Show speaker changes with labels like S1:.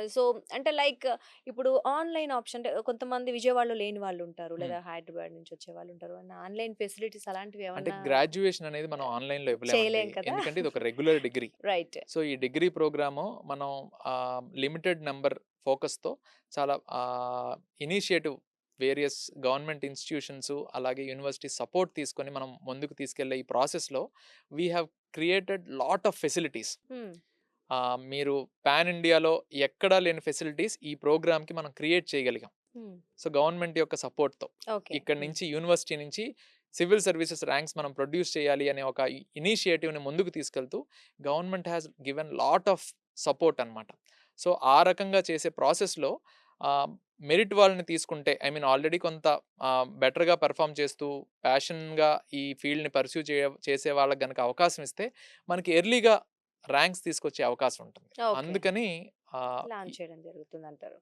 S1: So, అంటే like ఇప్పుడు online option అంటే కొంతమంది విజయవాడలో లేని వాళ్ళుంటారు.
S2: హ్మ్.
S1: లేదా హైదరాబాద్ నుంచి వచ్చేవాళ్ళుంటారు. ఆన్‌లైన్ ఫెసిలిటీస్ అలాంటివి
S2: అంటే
S1: ఏమన్నా
S2: గ్రాడ్యుయేషన్ అనేది మనం ఆన్‌లైన్‌లో ఇవ్వలేమండి.
S1: చేయలేం కదా!
S2: ఎందుకంటే ఇది ఒక రెగ్యులర్ డిగ్రీ.
S1: రైట్.
S2: సో, ఈ డిగ్రీ ప్రోగ్రాము మనం లిమిటెడ్ నంబర్ ఫోకస్‌తో చాలా ఇనిషియేటివ్ వేరియస్ గవర్నమెంట్ ఇన్‌స్టిట్యూషన్స్ అలాగే యూనివర్సిటీ సపోర్ట్ తీసుకొని మనం ముందుకు తీసుకెళ్ళే ఈ ప్రాసెస్‌లో we have created lot of facilities.
S1: Hmm.
S2: మీరు పాన్ ఇండియాలో ఎక్కడా లేని ఫెసిలిటీస్ ఈ ప్రోగ్రామ్‌కి మనం క్రియేట్ చేయగలిగాం.
S1: హ్మ్.
S2: సో, గవర్నమెంట్ యొక్క సపోర్ట్‌తో.
S1: ఓకే.
S2: ఇక్కడి
S1: హ్మ్.
S2: నుంచి యూనివర్సిటీ నుంచి సివిల్ సర్వీసెస్ ర్యాంక్స్ మనం ప్రొడ్యూస్ చేయాలి అనే ఒక ఇనిషియేటివ్‌ని ముందుకు తీసుకెళ్తూ government has given lot of support అన్నమాట. సో, ఆ రకంగా చేసే ప్రాసెస్‌లో ఆహ్, మెరిట్ వాళ్ళని తీసుకుంటే ఐ మీన్ ఆల్రెడీ కొంత బెటర్‌గా పెర్ఫార్మ్ చేస్తూ ప్యాషన్‌గా ఈ ఫీల్డ్‌ని పర్స్యూ చేసే వాళ్ళకి గనక అవకాశం ఇస్తే మనకి ఎర్లీగా ర్యాంక్స్ తీసుకొచ్చే అవకాశం ఉంటుంది.
S1: ఓకే.
S2: అందుకని ఆహ్,
S1: లాంచ్ చేయడం జరుగుతుందంటారు.